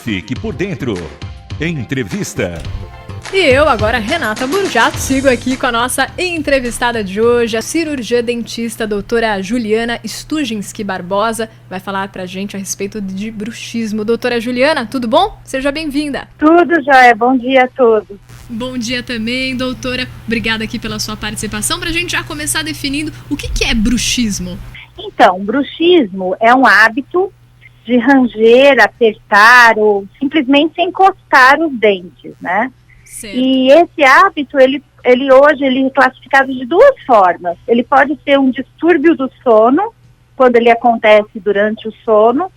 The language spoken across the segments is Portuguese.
Fique por dentro. Entrevista. E eu, agora, Renata Burjato, sigo aqui com a nossa entrevistada de hoje, a cirurgiã dentista doutora Juliana Stujinski Barbosa, vai falar pra gente a respeito de bruxismo. Doutora Juliana, tudo bom? Seja bem-vinda. Tudo jóia, bom dia a todos. Bom dia também, doutora. Obrigada aqui pela sua participação. Pra gente já começar definindo o que é bruxismo. Então, bruxismo é um hábito de ranger, apertar ou simplesmente encostar os dentes, né? Certo. E esse hábito, ele hoje é classificado de duas formas. Ele pode ser um distúrbio do sono, quando ele acontece durante o sono,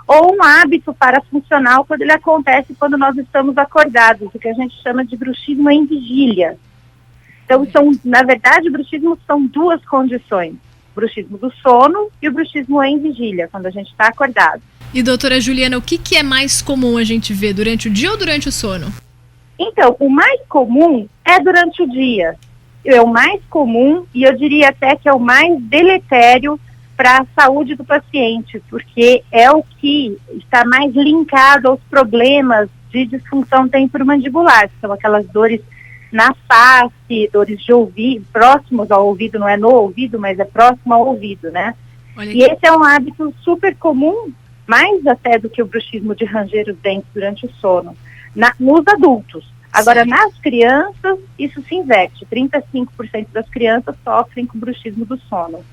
ou um hábito parafuncional, quando ele acontece quando nós estamos acordados, o que a gente chama de bruxismo em vigília. Então, na verdade, o bruxismo são duas condições. O bruxismo do sono e o bruxismo em vigília, quando a gente está acordado. E doutora Juliana, o que é mais comum a gente ver durante o dia ou durante o sono? Então, o mais comum é durante o dia. É o mais comum e eu diria até que é o mais deletério para a saúde do paciente, porque é o que está mais linkado aos problemas de disfunção temporomandibular, que são aquelas dores na face, dores de ouvido, próximos ao ouvido, não é no ouvido, mas é próximo ao ouvido, né? E esse é um hábito super comum, mais até do que o bruxismo de ranger os dentes durante o sono, nos adultos. Agora, Sim. Nas crianças, isso se inverte. 35% das crianças sofrem com bruxismo do sono.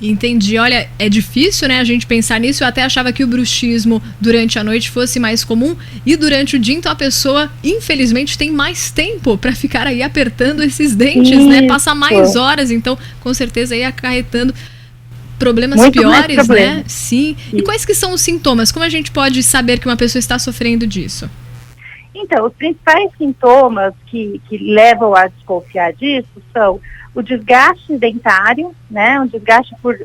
Entendi. Olha, é difícil, né, a gente pensar nisso. Eu até achava que o bruxismo durante a noite fosse mais comum e durante o dia, então, a pessoa, infelizmente, tem mais tempo para ficar aí apertando esses dentes, Isso. né? Passa mais horas, então, com certeza, aí acarretando problemas Muito piores, mais né? problemas. Sim. E quais que são os sintomas? Como a gente pode saber que uma pessoa está sofrendo disso? Então, os principais sintomas que levam a desconfiar disso são o desgaste dentário, né, um desgaste por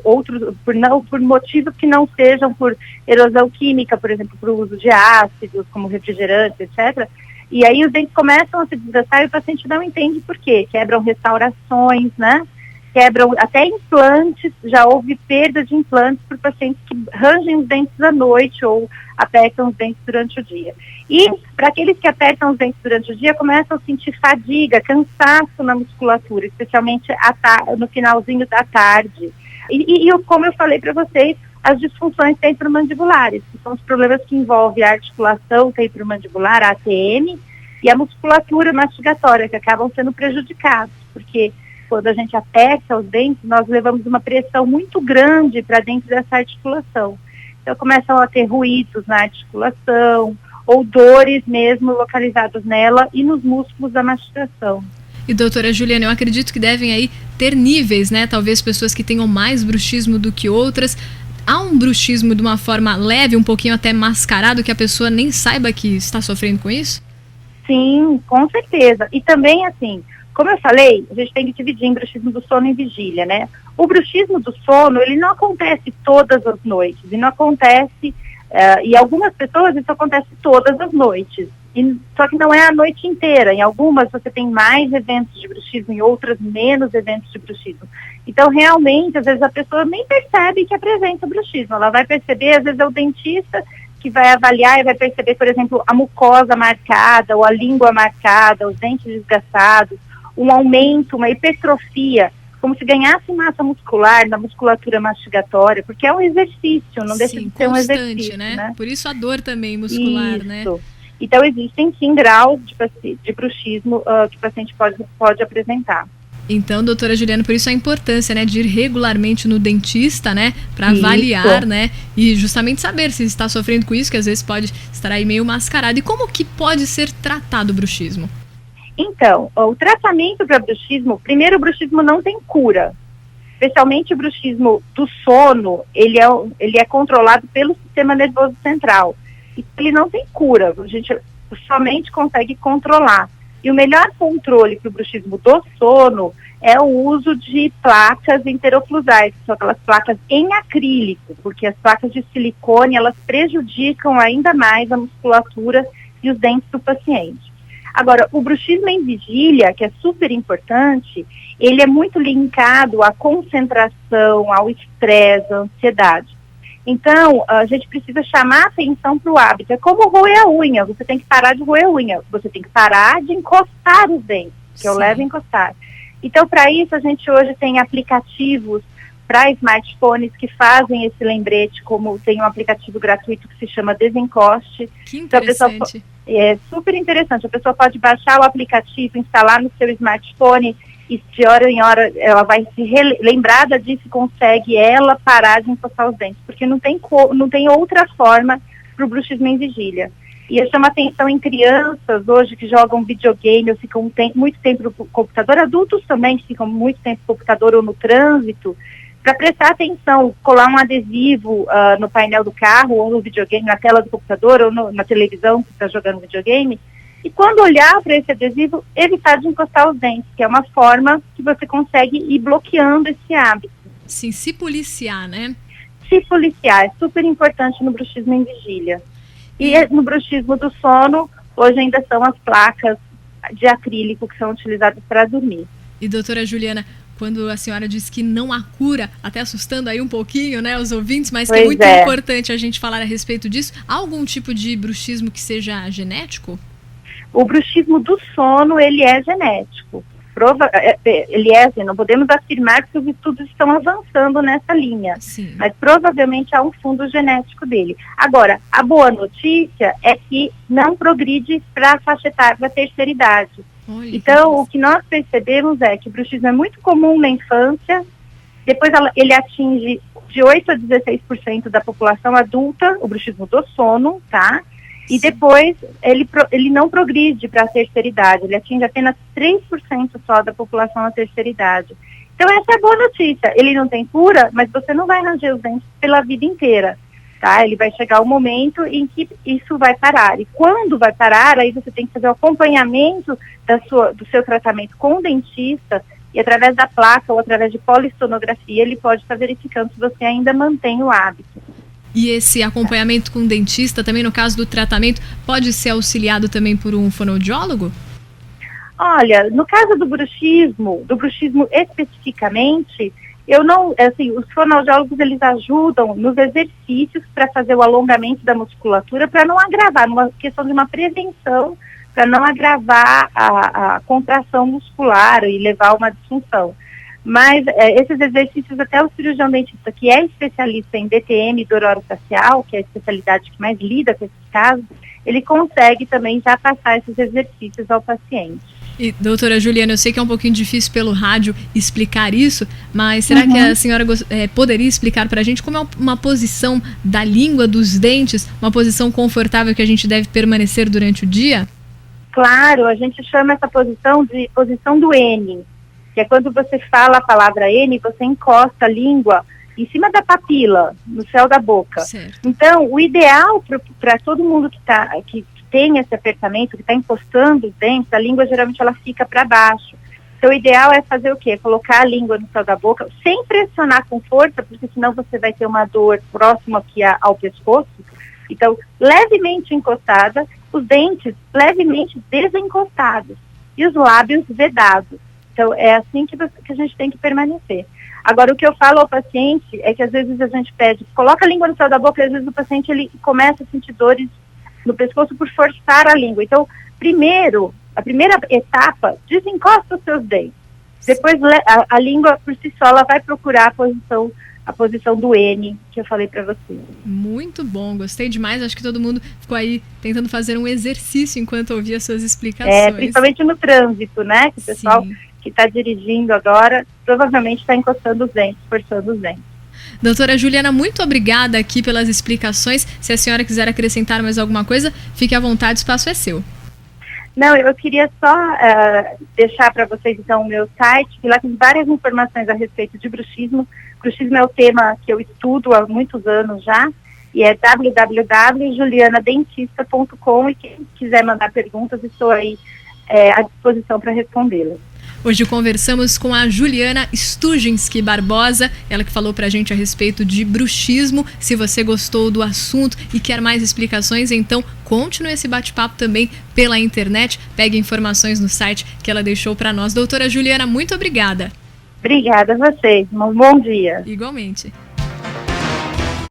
motivos que não sejam por erosão química, por exemplo, por uso de ácidos, como refrigerantes, etc. E aí os dentes começam a se desgastar e o paciente não entende por quê. Quebram restaurações, né, quebram até implantes, já houve perda de implantes por pacientes que rangem os dentes à noite ou apertam os dentes durante o dia. E para aqueles que apertam os dentes durante o dia, começam a sentir fadiga, cansaço na musculatura, especialmente no finalzinho da tarde. E como eu falei para vocês, as disfunções temporomandibulares, que são os problemas que envolvem a articulação temporomandibular, a ATM, e a musculatura mastigatória, que acabam sendo prejudicados, porque quando a gente aperta os dentes, nós levamos uma pressão muito grande para dentro dessa articulação. Então começam a ter ruídos na articulação, ou dores mesmo localizadas nela e nos músculos da mastigação. E doutora Juliana, eu acredito que devem aí ter níveis, né? Talvez pessoas que tenham mais bruxismo do que outras. Há um bruxismo de uma forma leve, um pouquinho até mascarado, que a pessoa nem saiba que está sofrendo com isso? Sim, com certeza. E também, assim, como eu falei, a gente tem que dividir em bruxismo do sono e vigília, né? O bruxismo do sono, ele não acontece todas as noites, e não acontece, e algumas pessoas isso acontece todas as noites, só que não é a noite inteira. Em algumas você tem mais eventos de bruxismo, em outras menos eventos de bruxismo. Então, realmente, às vezes a pessoa nem percebe que apresenta bruxismo, ela vai perceber, às vezes é o dentista que vai avaliar e vai perceber, por exemplo, a mucosa marcada, ou a língua marcada, os dentes desgastados, um aumento, uma hipertrofia, como se ganhasse massa muscular na musculatura mastigatória, porque é um exercício, não deixa de ser um exercício, né? Por isso a dor também muscular, isso. né? Então existem sim graus de bruxismo que o paciente pode apresentar. Então, doutora Juliana, por isso a importância, né, de ir regularmente no dentista, né, para avaliar, né, e justamente saber se está sofrendo com isso, que às vezes pode estar aí meio mascarado. E como que pode ser tratado o bruxismo? Então, o tratamento para bruxismo, primeiro, o bruxismo não tem cura. Especialmente o bruxismo do sono, ele é controlado pelo sistema nervoso central. E ele não tem cura, a gente somente consegue controlar. E o melhor controle para o bruxismo do sono é o uso de placas interoclusais, que são aquelas placas em acrílico, porque as placas de silicone, elas prejudicam ainda mais a musculatura e os dentes do paciente. Agora, o bruxismo em vigília, que é super importante, ele é muito linkado à concentração, ao estresse, à ansiedade. Então, a gente precisa chamar atenção para o hábito. É como roer a unha, você tem que parar de roer a unha, você tem que parar de encostar os dentes, que eu levo a encostar. Então, para isso, a gente hoje tem aplicativos para smartphones que fazem esse lembrete, como tem um aplicativo gratuito que se chama Desencoste. Que interessante. Então, é super interessante. A pessoa pode baixar o aplicativo, instalar no seu smartphone e de hora em hora ela vai se lembrada disso e consegue ela parar de encostar os dentes, porque não tem outra forma para o bruxismo em vigília. E eu chamo atenção em crianças hoje que jogam videogame ou ficam muito tempo no computador, adultos também que ficam muito tempo no computador ou no trânsito, para prestar atenção, colar um adesivo no painel do carro ou no videogame, na tela do computador ou na televisão que está jogando videogame. E quando olhar para esse adesivo, evitar de encostar os dentes, que é uma forma que você consegue ir bloqueando esse hábito. Sim, se policiar, né? Se policiar, é super importante no bruxismo em vigília. E no bruxismo do sono, hoje ainda são as placas de acrílico que são utilizadas para dormir. E doutora Juliana, quando a senhora diz que não há cura, até assustando aí um pouquinho, né, os ouvintes, mas que é muito importante a gente falar a respeito disso, há algum tipo de bruxismo que seja genético? O bruxismo do sono, ele é genético. Não podemos afirmar que os estudos estão avançando nessa linha. Sim. Mas provavelmente há um fundo genético dele. Agora, a boa notícia é que não progride para a faixa etária da terceira idade. Olha, então, o que nós percebemos é que o bruxismo é muito comum na infância, depois ele atinge de 8 a 16% da população adulta, o bruxismo do sono, tá? E depois ele não progride para a terceira idade, ele atinge apenas 3% só da população na terceira idade. Então essa é a boa notícia, ele não tem cura, mas você não vai ranger os dentes pela vida inteira, tá? Ele vai chegar um momento em que isso vai parar, e quando vai parar, aí você tem que fazer o acompanhamento do seu tratamento com o dentista, e através da placa ou através de polissonografia ele pode estar verificando se você ainda mantém o hábito. E esse acompanhamento com o dentista, também no caso do tratamento, pode ser auxiliado também por um fonoaudiólogo? Olha, no caso do bruxismo especificamente, os fonoaudiólogos eles ajudam nos exercícios para fazer o alongamento da musculatura, para não agravar, numa questão de uma prevenção, para não agravar a contração muscular e levar a uma disfunção. Mas esses exercícios, até o cirurgião dentista, que é especialista em DTM e dor orofacial, que é a especialidade que mais lida com esses casos, ele consegue também já passar esses exercícios ao paciente. E, doutora Juliana, eu sei que é um pouquinho difícil pelo rádio explicar isso, mas será que a senhora poderia explicar para a gente como é uma posição da língua, dos dentes, uma posição confortável que a gente deve permanecer durante o dia? Claro, a gente chama essa posição de posição do N, que é quando você fala a palavra N, você encosta a língua em cima da papila, no céu da boca. Certo. Então, o ideal para todo mundo que tem esse apertamento, que está encostando os dentes, a língua geralmente ela fica para baixo. Então, o ideal é fazer o quê? Colocar a língua no céu da boca, sem pressionar com força, porque senão você vai ter uma dor próxima aqui ao pescoço. Então, levemente encostada, os dentes levemente desencostados e os lábios vedados. Então, é assim que a gente tem que permanecer. Agora, o que eu falo ao paciente é que às vezes a gente pede, coloca a língua no céu da boca e às vezes o paciente ele começa a sentir dores no pescoço por forçar a língua. Então, a primeira etapa, desencosta os seus dentes. Depois, a língua por si só, ela vai procurar a posição do N, que eu falei para você. Muito bom, gostei demais. Acho que todo mundo ficou aí tentando fazer um exercício enquanto ouvia suas explicações. Principalmente no trânsito, né? Que o pessoal que está dirigindo agora provavelmente está encostando os dentes, forçando os dentes. Doutora Juliana, muito obrigada aqui pelas explicações. Se a senhora quiser acrescentar mais alguma coisa, fique à vontade, o espaço é seu. Não, eu queria só deixar para vocês, então, o meu site, que lá tem várias informações a respeito de bruxismo. Bruxismo é o tema que eu estudo há muitos anos já, e é www.julianadentista.com, e quem quiser mandar perguntas, estou aí à disposição para respondê-las. Hoje conversamos com a Juliana Stuzinski Barbosa, ela que falou pra gente a respeito de bruxismo. Se você gostou do assunto e quer mais explicações, então continue esse bate-papo também pela internet. Pegue informações no site que ela deixou para nós. Doutora Juliana, muito obrigada. Obrigada a vocês. Um bom dia. Igualmente.